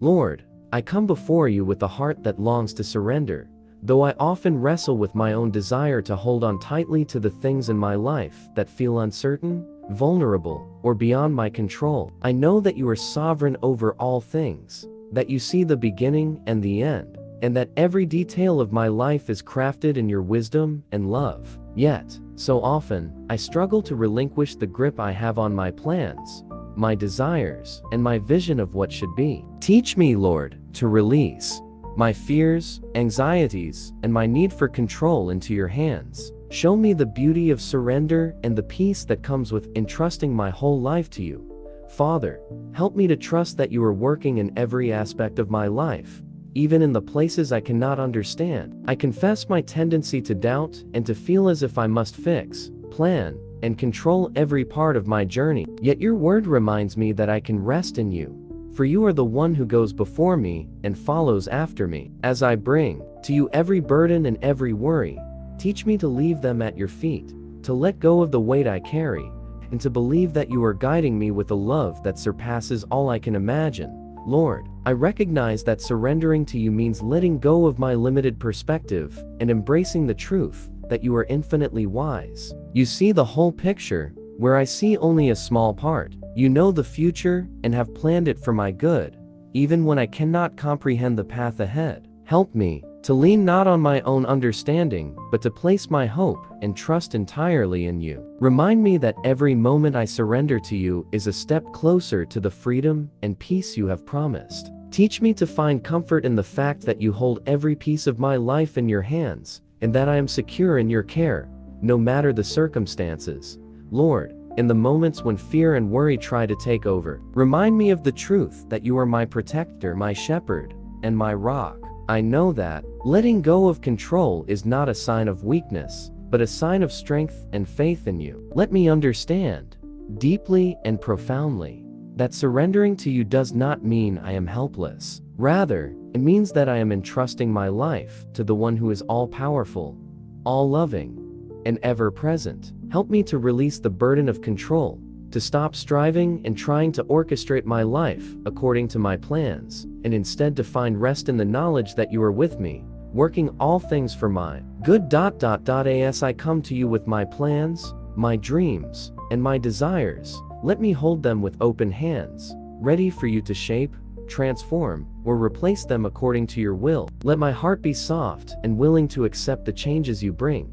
Lord, I come before you with a heart that longs to surrender, though I often wrestle with my own desire to hold on tightly to the things in my life that feel uncertain, vulnerable, or beyond my control. I know that you are sovereign over all things, that you see the beginning and the end, and that every detail of my life is crafted in your wisdom and love. Yet, so often, I struggle to relinquish the grip I have on my plans, my desires, and my vision of what should be. Teach me, Lord, to release my fears, anxieties, and my need for control into your hands. Show me the beauty of surrender and the peace that comes with entrusting my whole life to you. Father, help me to trust that you are working in every aspect of my life, even in the places I cannot understand. I confess my tendency to doubt and to feel as if I must fix, plan, and control every part of my journey. Yet your word reminds me that I can rest in you, for you are the one who goes before me and follows after me. As I bring to you every burden and every worry, teach me to leave them at your feet, to let go of the weight I carry, and to believe that you are guiding me with a love that surpasses all I can imagine. Lord, I recognize that surrendering to you means letting go of my limited perspective and embracing the truth that you are infinitely wise. You see the whole picture, where I see only a small part. You know the future and have planned it for my good, even when I cannot comprehend the path ahead. Help me to lean not on my own understanding, but to place my hope and trust entirely in you. Remind me that every moment I surrender to you is a step closer to the freedom and peace you have promised. Teach me to find comfort in the fact that you hold every piece of my life in your hands, and that I am secure in your care, no matter the circumstances. Lord, in the moments when fear and worry try to take over, remind me of the truth that you are my protector, my shepherd, and my rock. I know that letting go of control is not a sign of weakness, but a sign of strength and faith in you. Let me understand, deeply and profoundly, that surrendering to you does not mean I am helpless. Rather, it means that I am entrusting my life to the one who is all-powerful, all-loving, and ever-present. Help me to release the burden of control, to stop striving and trying to orchestrate my life according to my plans, and instead to find rest in the knowledge that you are with me, working all things for my good. As I come to you with my plans, my dreams, and my desires, let me hold them with open hands, ready for you to shape, transform, or replace them according to your will. Let my heart be soft and willing to accept the changes you bring,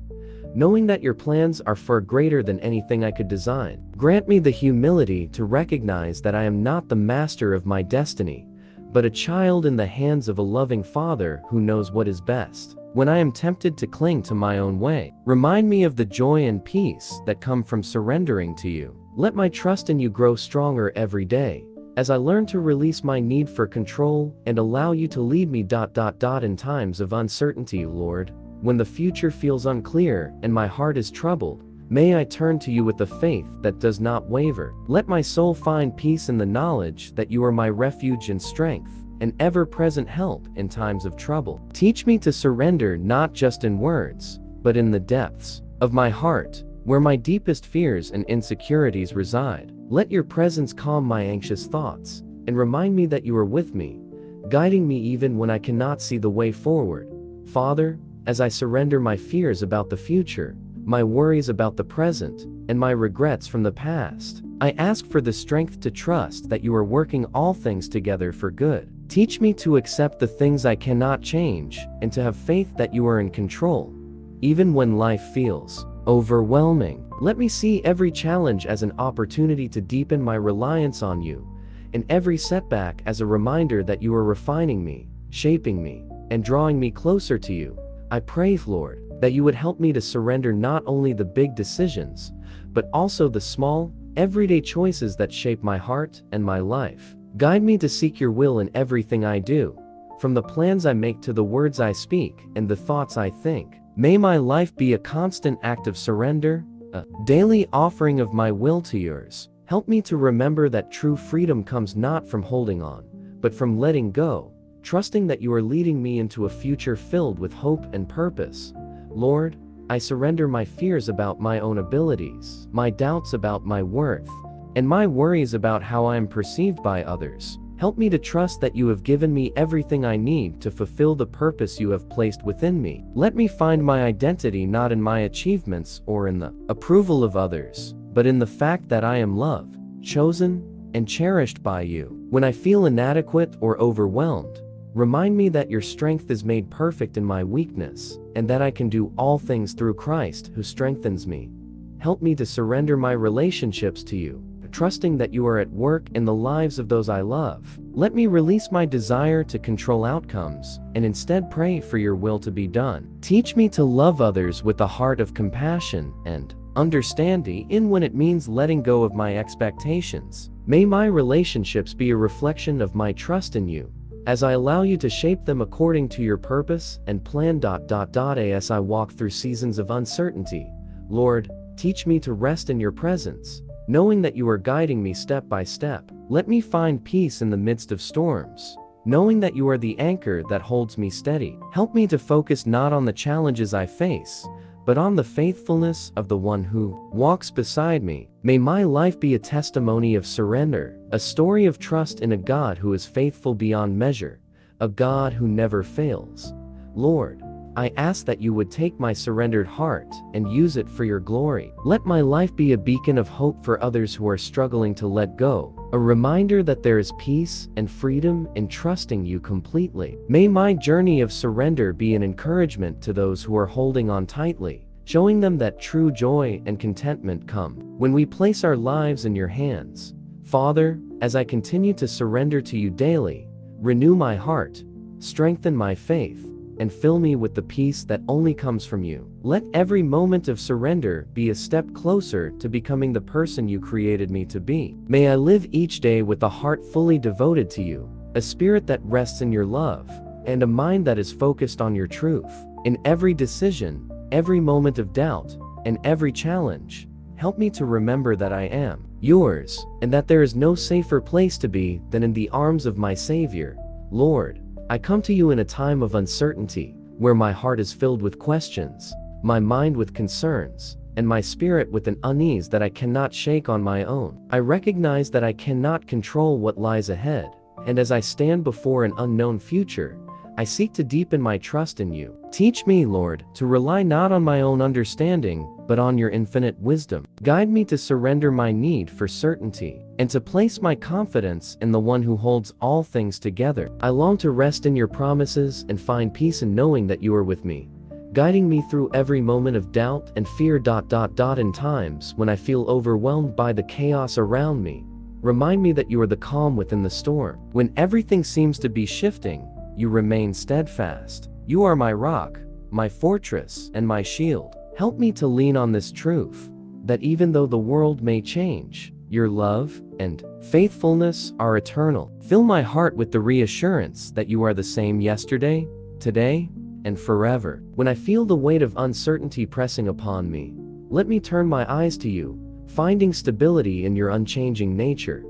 knowing that your plans are far greater than anything I could design. Grant me the humility to recognize that I am not the master of my destiny, but a child in the hands of a loving Father who knows what is best. When I am tempted to cling to my own way, remind me of the joy and peace that come from surrendering to you. Let my trust in you grow stronger every day, as I learn to release my need for control and allow you to lead me. In times of uncertainty, Lord, when the future feels unclear and my heart is troubled, may I turn to you with a faith that does not waver. Let my soul find peace in the knowledge that you are my refuge and strength, an ever-present help in times of trouble. Teach me to surrender not just in words, but in the depths of my heart, where my deepest fears and insecurities reside. Let your presence calm my anxious thoughts, and remind me that you are with me, guiding me even when I cannot see the way forward. Father, as I surrender my fears about the future, my worries about the present, and my regrets from the past, I ask for the strength to trust that you are working all things together for good. Teach me to accept the things I cannot change, and to have faith that you are in control, even when life feels overwhelming. Let me see every challenge as an opportunity to deepen my reliance on you, and every setback as a reminder that you are refining me, shaping me, and drawing me closer to you. I pray, Lord, that you would help me to surrender not only the big decisions, but also the small, everyday choices that shape my heart and my life. Guide me to seek your will in everything I do, from the plans I make to the words I speak and the thoughts I think. May my life be a constant act of surrender, a daily offering of my will to yours. Help me to remember that true freedom comes not from holding on, but from letting go, trusting that you are leading me into a future filled with hope and purpose. Lord, I surrender my fears about my own abilities, my doubts about my worth, and my worries about how I am perceived by others. Help me to trust that you have given me everything I need to fulfill the purpose you have placed within me. Let me find my identity not in my achievements or in the approval of others, but in the fact that I am loved, chosen, and cherished by you. When I feel inadequate or overwhelmed, remind me that your strength is made perfect in my weakness, and that I can do all things through Christ who strengthens me. Help me to surrender my relationships to you, trusting that you are at work in the lives of those I love. Let me release my desire to control outcomes, and instead pray for your will to be done. Teach me to love others with a heart of compassion and understanding in when it means letting go of my expectations. May my relationships be a reflection of my trust in you, as I allow you to shape them according to your purpose and plan. As I walk through seasons of uncertainty, Lord, teach me to rest in your presence, knowing that you are guiding me step by step. Let me find peace in the midst of storms, knowing that you are the anchor that holds me steady. Help me to focus not on the challenges I face, but on the faithfulness of the one who walks beside me. May my life be a testimony of surrender, a story of trust in a God who is faithful beyond measure, a God who never fails. Lord, I ask that you would take my surrendered heart and use it for your glory. Let my life be a beacon of hope for others who are struggling to let go, a reminder that there is peace and freedom in trusting you completely. May my journey of surrender be an encouragement to those who are holding on tightly, showing them that true joy and contentment come when we place our lives in your hands. Father, as I continue to surrender to you daily, renew my heart, strengthen my faith, and fill me with the peace that only comes from you. Let every moment of surrender be a step closer to becoming the person you created me to be. May I live each day with a heart fully devoted to you, a spirit that rests in your love, and a mind that is focused on your truth. In every decision, every moment of doubt, and every challenge, help me to remember that I am yours, and that there is no safer place to be than in the arms of my Savior. Lord, I come to you in a time of uncertainty, where my heart is filled with questions, my mind with concerns, and my spirit with an unease that I cannot shake on my own. I recognize that I cannot control what lies ahead, and as I stand before an unknown future, I seek to deepen my trust in you. Teach me, Lord, to rely not on my own understanding, but on your infinite wisdom. Guide me to surrender my need for certainty, and to place my confidence in the one who holds all things together. I long to rest in your promises and find peace in knowing that you are with me, guiding me through every moment of doubt and fear. In times when I feel overwhelmed by the chaos around me, remind me that you are the calm within the storm. When everything seems to be shifting, you remain steadfast. You are my rock, my fortress, and my shield. Help me to lean on this truth, that even though the world may change, your love and faithfulness are eternal. Fill my heart with the reassurance that you are the same yesterday, today, and forever. When I feel the weight of uncertainty pressing upon me, let me turn my eyes to you, finding stability in your unchanging nature.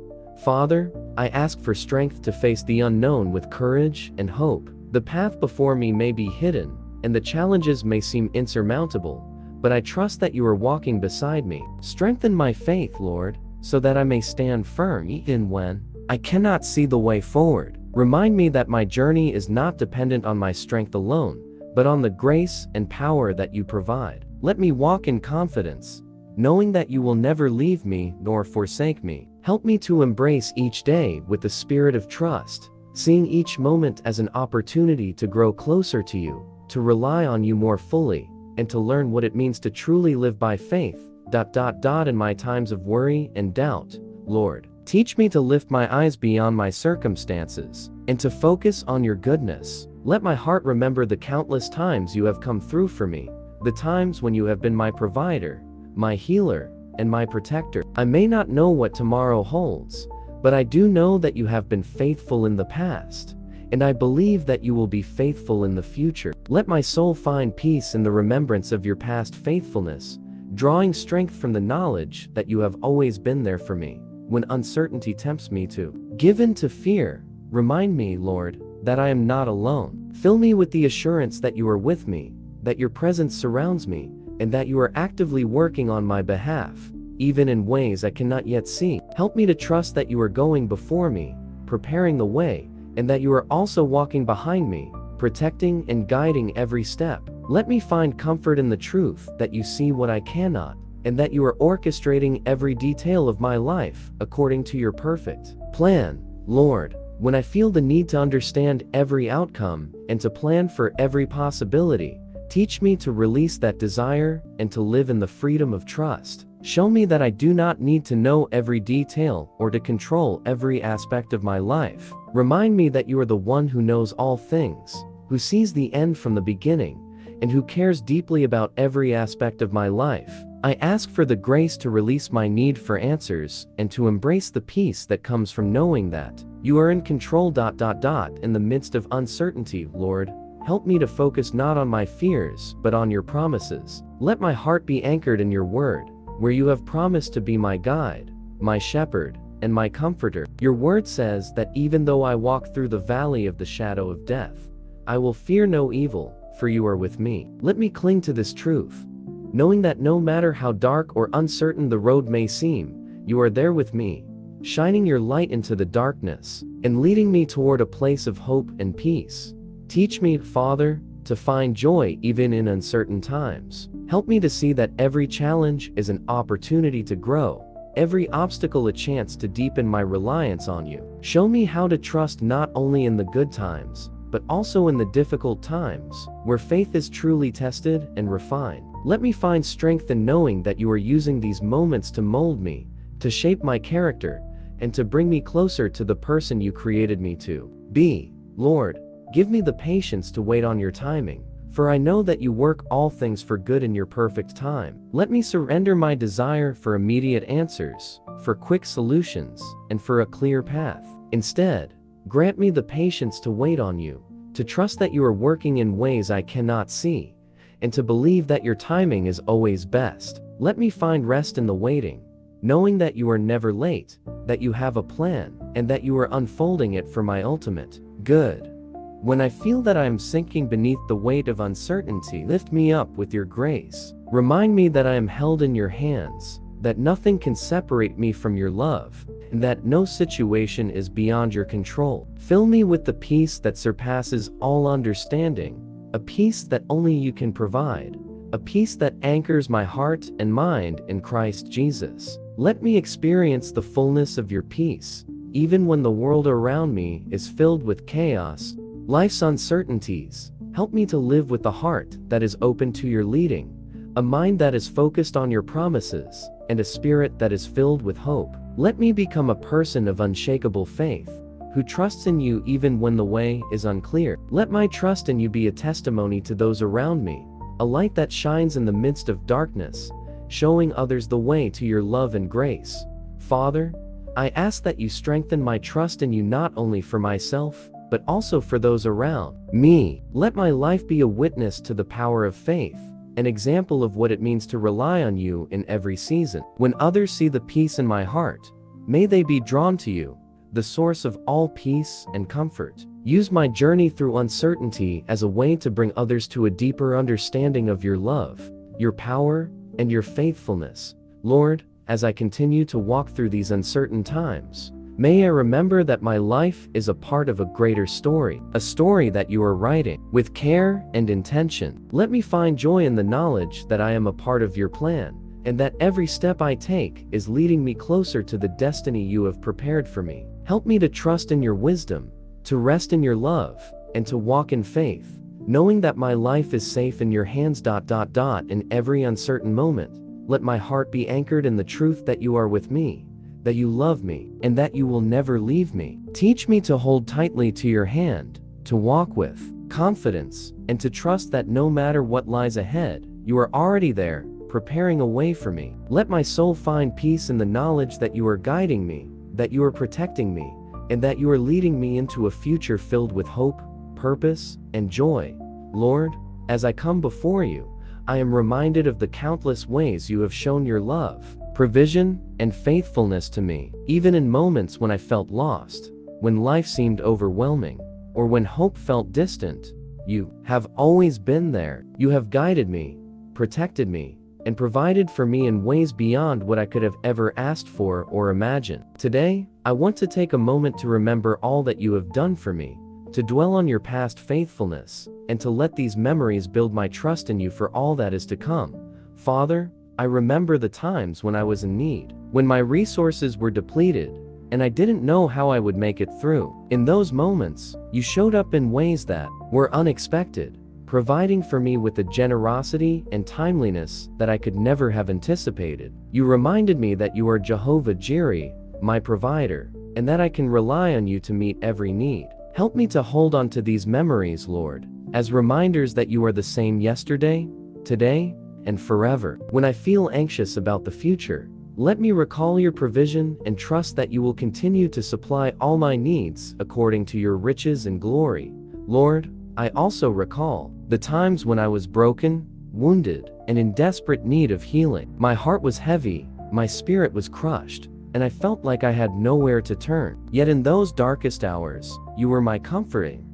Father, I ask for strength to face the unknown with courage and hope. The path before me may be hidden, and the challenges may seem insurmountable, but I trust that you are walking beside me. Strengthen my faith, Lord, so that I may stand firm even when I cannot see the way forward. Remind me that my journey is not dependent on my strength alone, but on the grace and power that you provide. Let me walk in confidence, knowing that you will never leave me nor forsake me. Help me to embrace each day with the spirit of trust, seeing each moment as an opportunity to grow closer to you, to rely on you more fully, and to learn what it means to truly live by faith. In my times of worry and doubt, Lord, teach me to lift my eyes beyond my circumstances, and to focus on your goodness. Let my heart remember the countless times you have come through for me, the times when you have been my provider, my healer, and my protector. I may not know what tomorrow holds, but I do know that you have been faithful in the past, and I believe that you will be faithful in the future. Let my soul find peace in the remembrance of your past faithfulness, drawing strength from the knowledge that you have always been there for me. When uncertainty tempts me to give in to fear, remind me, Lord, that I am not alone. Fill me with the assurance that you are with me, that your presence surrounds me, and that you are actively working on my behalf, even in ways I cannot yet see. Help me to trust that you are going before me, preparing the way, and that you are also walking behind me, protecting and guiding every step. Let me find comfort in the truth that you see what I cannot, and that you are orchestrating every detail of my life according to your perfect plan. Lord, when I feel the need to understand every outcome and to plan for every possibility, teach me to release that desire and to live in the freedom of trust. Show me that I do not need to know every detail or to control every aspect of my life. Remind me that you are the one who knows all things, who sees the end from the beginning, and who cares deeply about every aspect of my life. I ask for the grace to release my need for answers and to embrace the peace that comes from knowing that you are in control. In the midst of uncertainty, Lord, help me to focus not on my fears but on your promises. Let my heart be anchored in your word, where you have promised to be my guide, my shepherd, and my comforter. Your word says that even though I walk through the valley of the shadow of death, I will fear no evil, for you are with me. Let me cling to this truth, knowing that no matter how dark or uncertain the road may seem, you are there with me, shining your light into the darkness and leading me toward a place of hope and peace. Teach me, Father, to find joy even in uncertain times. Help me to see that every challenge is an opportunity to grow, every obstacle a chance to deepen my reliance on you. Show me how to trust not only in the good times, but also in the difficult times, where faith is truly tested and refined. Let me find strength in knowing that you are using these moments to mold me, to shape my character, and to bring me closer to the person you created me to be. Lord, give me the patience to wait on your timing, for I know that you work all things for good in your perfect time. Let me surrender my desire for immediate answers, for quick solutions, and for a clear path. Instead, grant me the patience to wait on you, to trust that you are working in ways I cannot see, and to believe that your timing is always best. Let me find rest in the waiting, knowing that you are never late, that you have a plan, and that you are unfolding it for my ultimate good. When I feel that I am sinking beneath the weight of uncertainty, lift me up with your grace. Remind me that I am held in your hands, that nothing can separate me from your love, and that no situation is beyond your control. Fill me with the peace that surpasses all understanding, a peace that only you can provide, a peace that anchors my heart and mind in Christ Jesus. Let me experience the fullness of your peace, even when the world around me is filled with chaos, life's uncertainties. Help me to live with a heart that is open to your leading, a mind that is focused on your promises, and a spirit that is filled with hope. Let me become a person of unshakable faith, who trusts in you even when the way is unclear. Let my trust in you be a testimony to those around me, a light that shines in the midst of darkness, showing others the way to your love and grace. Father, I ask that you strengthen my trust in you not only for myself, but also for those around me. Let my life be a witness to the power of faith, an example of what it means to rely on you in every season. When others see the peace in my heart, may they be drawn to you, the source of all peace and comfort. Use my journey through uncertainty as a way to bring others to a deeper understanding of your love, your power, and your faithfulness. Lord, as I continue to walk through these uncertain times, may I remember that my life is a part of a greater story, a story that you are writing with care and intention. Let me find joy in the knowledge that I am a part of your plan, and that every step I take is leading me closer to the destiny you have prepared for me. Help me to trust in your wisdom, to rest in your love, and to walk in faith, knowing that my life is safe in your hands. In every uncertain moment, let my heart be anchored in the truth that you are with me, that you love me, and that you will never leave me. Teach me to hold tightly to your hand, to walk with confidence, and to trust that no matter what lies ahead, you are already there, preparing a way for me. Let my soul find peace in the knowledge that you are guiding me, that you are protecting me, and that you are leading me into a future filled with hope, purpose, and joy. Lord, as I come before you, I am reminded of the countless ways you have shown your love, provision, and faithfulness to me, even in moments when I felt lost, when life seemed overwhelming, or when hope felt distant. You have always been there. You have guided me, protected me, and provided for me in ways beyond what I could have ever asked for or imagined. Today, I want to take a moment to remember all that you have done for me, to dwell on your past faithfulness, and to let these memories build my trust in you for all that is to come. Father, I remember the times when I was in need, when my resources were depleted, and I didn't know how I would make it through. In those moments, you showed up in ways that were unexpected, providing for me with a generosity and timeliness that I could never have anticipated. You reminded me that you are Jehovah Jireh, my provider, and that I can rely on you to meet every need. Help me to hold on to these memories, Lord, as reminders that you are the same yesterday, today, and forever. When I feel anxious about the future, let me recall your provision and trust that you will continue to supply all my needs according to your riches and glory. Lord, I also recall the times when I was broken, wounded, and in desperate need of healing. My heart was heavy, my spirit was crushed, and I felt like I had nowhere to turn. Yet in those darkest hours, you were my comforting,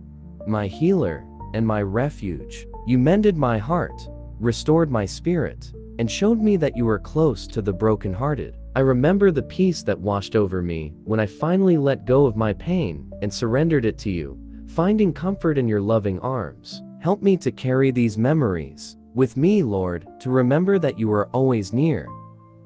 my healer, and my refuge. You mended my heart, restored my spirit, and showed me that you were close to the brokenhearted. I remember the peace that washed over me when I finally let go of my pain and surrendered it to you, finding comfort in your loving arms. Help me to carry these memories with me, Lord, to remember that you are always near,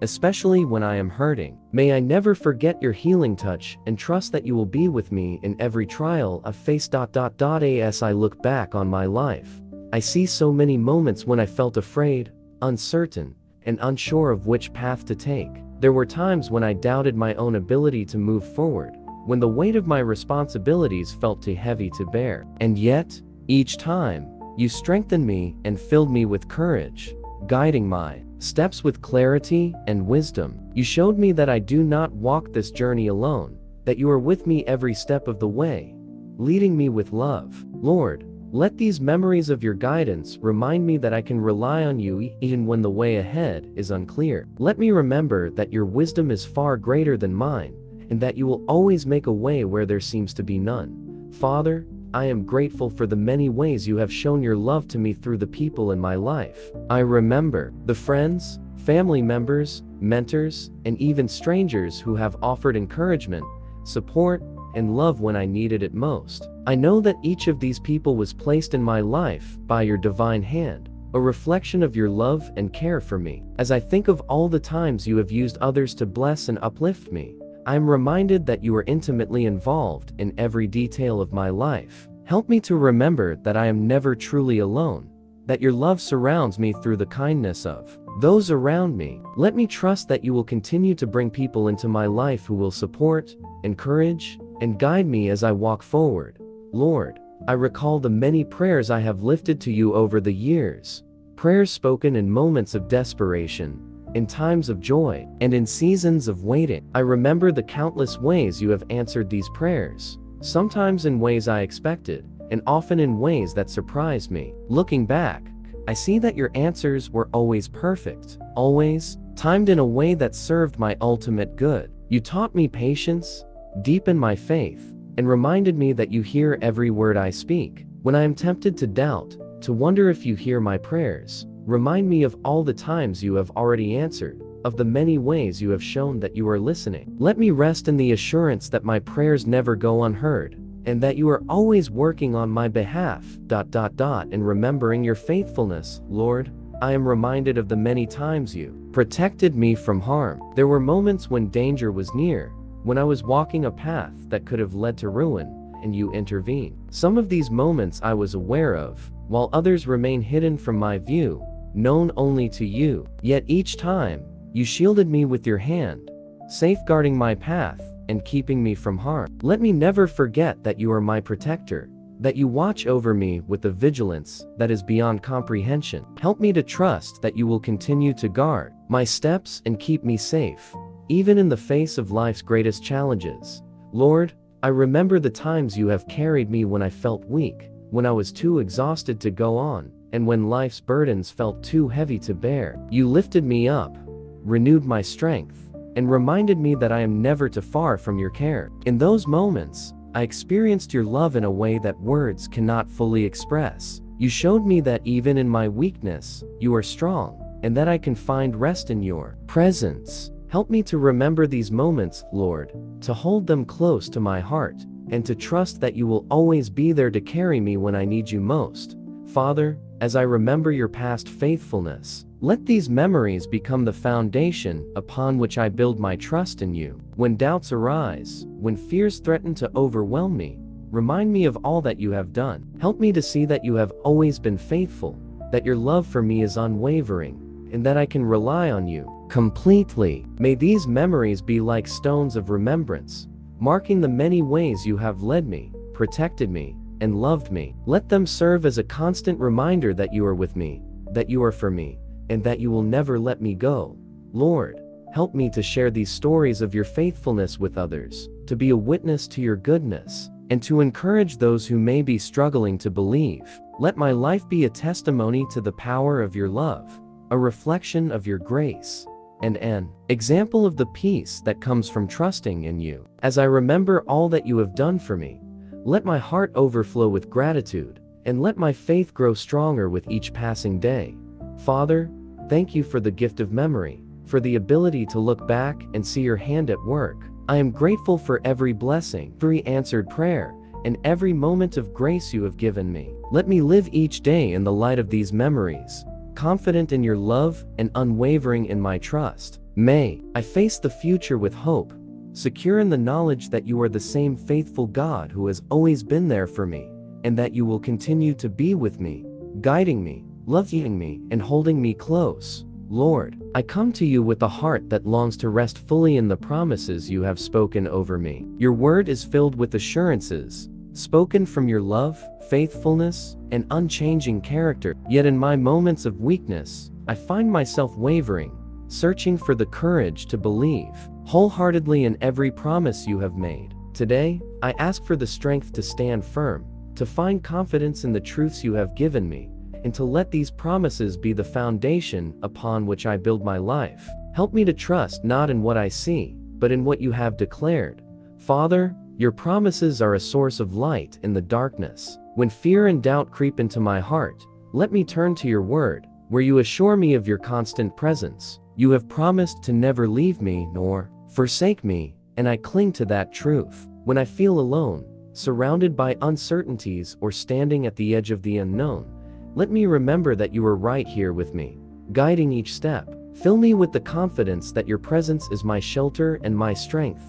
especially when I am hurting. May I never forget your healing touch and trust that you will be with me in every trial I face. As I look back on my life, I see so many moments when I felt afraid, uncertain, and unsure of which path to take. There were times when I doubted my own ability to move forward, when the weight of my responsibilities felt too heavy to bear. And yet, each time, you strengthened me and filled me with courage, guiding my steps with clarity and wisdom. You showed me that I do not walk this journey alone, that you are with me every step of the way, leading me with love. Lord, let these memories of your guidance remind me that I can rely on you even when the way ahead is unclear. Let me remember that your wisdom is far greater than mine, and that you will always make a way where there seems to be none. Father, I am grateful for the many ways you have shown your love to me through the people in my life. I remember the friends, family members, mentors, and even strangers who have offered encouragement, support, and love when I needed it most. I know that each of these people was placed in my life by your divine hand, a reflection of your love and care for me. As I think of all the times you have used others to bless and uplift me, I am reminded that you are intimately involved in every detail of my life. Help me to remember that I am never truly alone, that your love surrounds me through the kindness of those around me. Let me trust that you will continue to bring people into my life who will support, encourage, and guide me as I walk forward. Lord, I recall the many prayers I have lifted to you over the years, prayers spoken in moments of desperation, in times of joy, and in seasons of waiting. I remember the countless ways you have answered these prayers, sometimes in ways I expected, and often in ways that surprised me. Looking back, I see that your answers were always perfect, always timed in a way that served my ultimate good. You taught me patience, deepened my faith, and reminded me that you hear every word I speak. When I am tempted to doubt, to wonder if you hear my prayers, remind me of all the times you have already answered, of the many ways you have shown that you are listening. Let me rest in the assurance that my prayers never go unheard, and that you are always working on my behalf. In remembering your faithfulness, Lord, I am reminded of the many times you protected me from harm. There were moments when danger was near, when I was walking a path that could have led to ruin, and you intervened. Some of these moments I was aware of, while others remain hidden from my view, known only to you. Yet each time, you shielded me with your hand, safeguarding my path and keeping me from harm. Let me never forget that you are my protector, that you watch over me with a vigilance that is beyond comprehension. Help me to trust that you will continue to guard my steps and keep me safe, even in the face of life's greatest challenges. Lord, I remember the times you have carried me when I felt weak, when I was too exhausted to go on, and when life's burdens felt too heavy to bear. You lifted me up, renewed my strength, and reminded me that I am never too far from your care. In those moments, I experienced your love in a way that words cannot fully express. You showed me that even in my weakness, you are strong, and that I can find rest in your presence. Help me to remember these moments, Lord, to hold them close to my heart, and to trust that you will always be there to carry me when I need you most. Father, as I remember your past faithfulness, let these memories become the foundation upon which I build my trust in you. When doubts arise, when fears threaten to overwhelm me, remind me of all that you have done. Help me to see that you have always been faithful, that your love for me is unwavering, and that I can rely on you completely. May these memories be like stones of remembrance, marking the many ways you have led me, protected me, and loved me. Let them serve as a constant reminder that you are with me, that you are for me, and that you will never let me go. Lord, help me to share these stories of your faithfulness with others, to be a witness to your goodness, and to encourage those who may be struggling to believe. Let my life be a testimony to the power of your love, a reflection of your grace, and an example of the peace that comes from trusting in you. As I remember all that you have done for me, let my heart overflow with gratitude, and let my faith grow stronger with each passing day. Father, thank you for the gift of memory, for the ability to look back and see your hand at work. I am grateful for every blessing, every answered prayer, and every moment of grace you have given me. Let me live each day in the light of these memories, confident in your love and unwavering in my trust. May I face the future with hope, secure in the knowledge that you are the same faithful God who has always been there for me, and that you will continue to be with me, guiding me, loving me, and holding me close. Lord, I come to you with a heart that longs to rest fully in the promises you have spoken over me. Your word is filled with assurances, spoken from your love, faithfulness, and unchanging character. Yet in my moments of weakness, I find myself wavering, searching for the courage to believe wholeheartedly in every promise you have made. Today, I ask for the strength to stand firm, to find confidence in the truths you have given me, and to let these promises be the foundation upon which I build my life. Help me to trust not in what I see, but in what you have declared. Father, your promises are a source of light in the darkness. When fear and doubt creep into my heart, let me turn to your word, where you assure me of your constant presence. You have promised to never leave me nor forsake me, and I cling to that truth. When I feel alone, surrounded by uncertainties, or standing at the edge of the unknown, let me remember that you are right here with me, guiding each step. Fill me with the confidence that your presence is my shelter and my strength,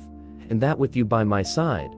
and that with you by my side,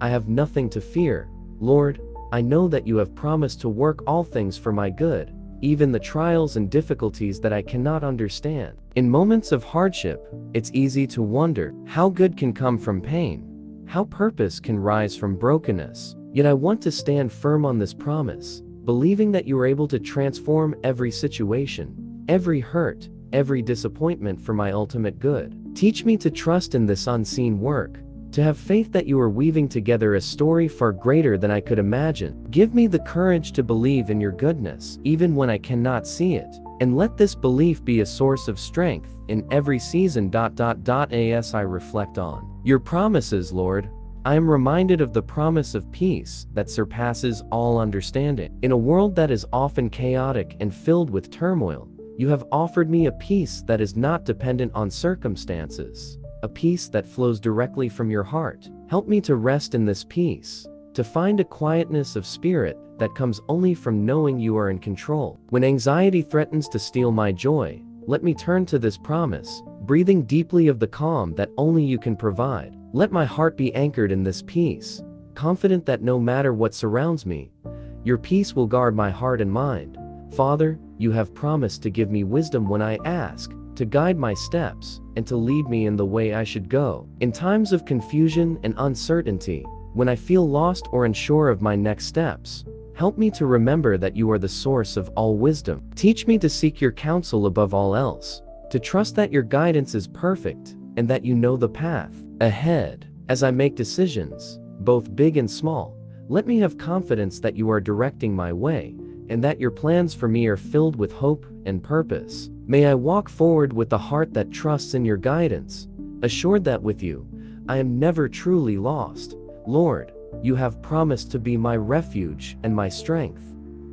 I have nothing to fear. Lord, I know that you have promised to work all things for my good, even the trials and difficulties that I cannot understand. In moments of hardship, it's easy to wonder how good can come from pain, how purpose can rise from brokenness. Yet I want to stand firm on this promise, believing that you are able to transform every situation, every hurt, every disappointment for my ultimate good. Teach me to trust in this unseen work, to have faith that you are weaving together a story far greater than I could imagine. Give me the courage to believe in your goodness, even when I cannot see it, and let this belief be a source of strength in every season. As I reflect on your promises, Lord, I am reminded of the promise of peace that surpasses all understanding. In a world that is often chaotic and filled with turmoil, you have offered me a peace that is not dependent on circumstances, a peace that flows directly from your heart. Help me to rest in this peace, to find a quietness of spirit that comes only from knowing you are in control. When anxiety threatens to steal my joy, let me turn to this promise, breathing deeply of the calm that only you can provide. Let my heart be anchored in this peace, confident that no matter what surrounds me, your peace will guard my heart and mind. Father, you have promised to give me wisdom when I ask, to guide my steps, and to lead me in the way I should go. In times of confusion and uncertainty, when I feel lost or unsure of my next steps, help me to remember that you are the source of all wisdom. Teach me to seek your counsel above all else, to trust that your guidance is perfect, and that you know the path ahead. As I make decisions, both big and small, let me have confidence that you are directing my way, and that your plans for me are filled with hope and purpose. May I walk forward with a heart that trusts in your guidance, assured that with you, I am never truly lost. Lord, you have promised to be my refuge and my strength,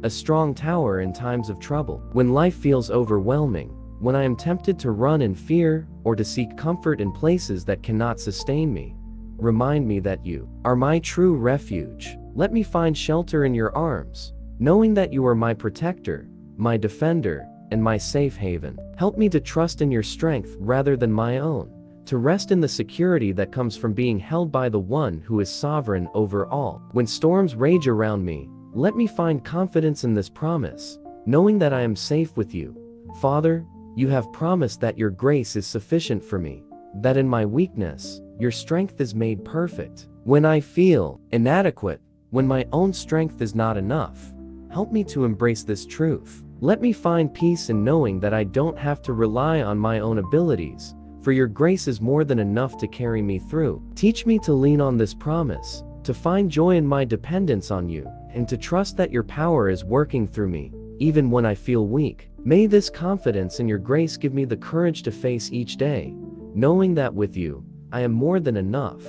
a strong tower in times of trouble. When life feels overwhelming, when I am tempted to run in fear or to seek comfort in places that cannot sustain me. Remind me that you are my true refuge. Let me find shelter in your arms, knowing that you are my protector, my defender, and my safe haven. Help me to trust in your strength rather than my own, to rest in the security that comes from being held by the one who is sovereign over all. When storms rage around me, let me find confidence in this promise, knowing that I am safe with you. Father, you have promised that your grace is sufficient for me, that in my weakness, your strength is made perfect. When I feel inadequate, when my own strength is not enough, help me to embrace this truth. Let me find peace in knowing that I don't have to rely on my own abilities, for your grace is more than enough to carry me through. Teach me to lean on this promise, to find joy in my dependence on you, and to trust that your power is working through me, even when I feel weak. May this confidence in your grace give me the courage to face each day, knowing that with you, I am more than enough.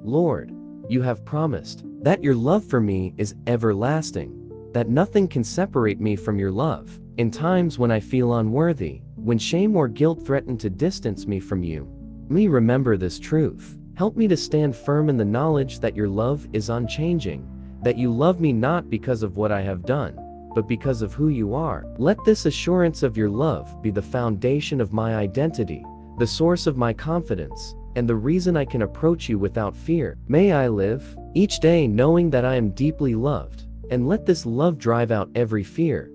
Lord, you have promised that your love for me is everlasting, that nothing can separate me from your love. In times when I feel unworthy, when shame or guilt threaten to distance me from you, let me remember this truth. Help me to stand firm in the knowledge that your love is unchanging, that you love me not because of what I have done, but because of who you are. Let this assurance of your love be the foundation of my identity, the source of my confidence, and the reason I can approach you without fear. May I live each day knowing that I am deeply loved, and let this love drive out every fear.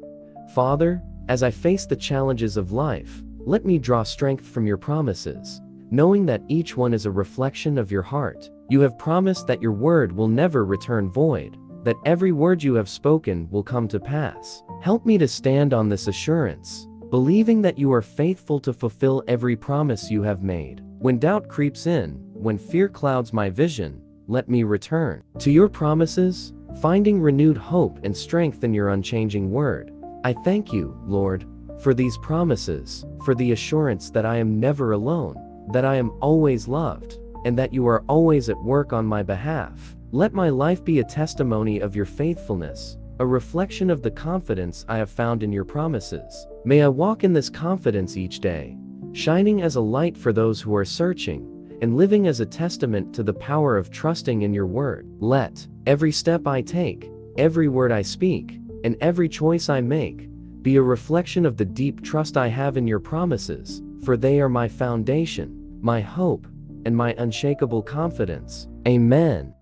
Father, as I face the challenges of life, let me draw strength from your promises, knowing that each one is a reflection of your heart. You have promised that your word will never return void, that every word you have spoken will come to pass. Help me to stand on this assurance, believing that you are faithful to fulfill every promise you have made. When doubt creeps in, when fear clouds my vision, let me return to your promises, finding renewed hope and strength in your unchanging word. I thank you, Lord, for these promises, for the assurance that I am never alone, that I am always loved, and that you are always at work on my behalf. Let my life be a testimony of your faithfulness, a reflection of the confidence I have found in your promises. May I walk in this confidence each day, shining as a light for those who are searching, and living as a testament to the power of trusting in your word. Let every step I take, every word I speak, and every choice I make be a reflection of the deep trust I have in your promises, for they are my foundation, my hope, and my unshakable confidence. Amen.